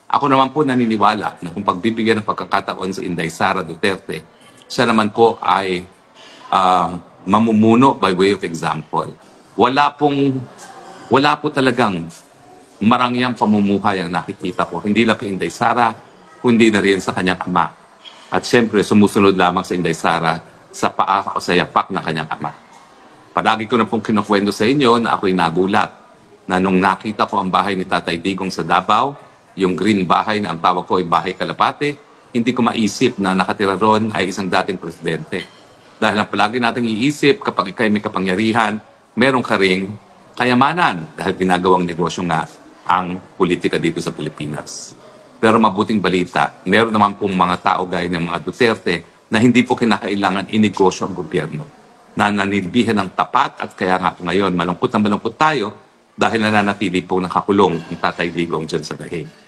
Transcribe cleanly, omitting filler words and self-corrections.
Ako naman po naniniwala na kung pagbibigyan ng pagkakataon sa Inday Sara Duterte, siya naman po ay mamumuno by way of example. Wala po talagang marangyang pamumuhay ang nakikita ko. Hindi lang kay Inday Sara, kundi na rin sa kanyang ama. At siyempre, sumusunod lamang sa Inday Sara sa paa o sa yapak ng kanyang ama. Palagi ko na pong kinukwento sa inyo na ako'y nagulat na nung nakita ko ang bahay ni Tatay Digong sa Davao, yung green bahay na ang tawag ko ay Bahay Kalapate, hindi ko maisip na nakatira ron ay isang dating presidente. Dahil ang palagi nating iisip kapag ikay may kapangyarihan, meron ka ring kayamanan dahil ginagawang negosyo nga ang politika dito sa Pilipinas. Pero mabuting balita, meron naman pong mga tao gaya ng mga Duterte na hindi po kinakailangan inegosyo ang gobyerno, na nanilbihan ng tapat at kaya nga ngayon malungkot tayo dahil nananatili po nakakulong ang Tatay Digong dyan sa Bahig.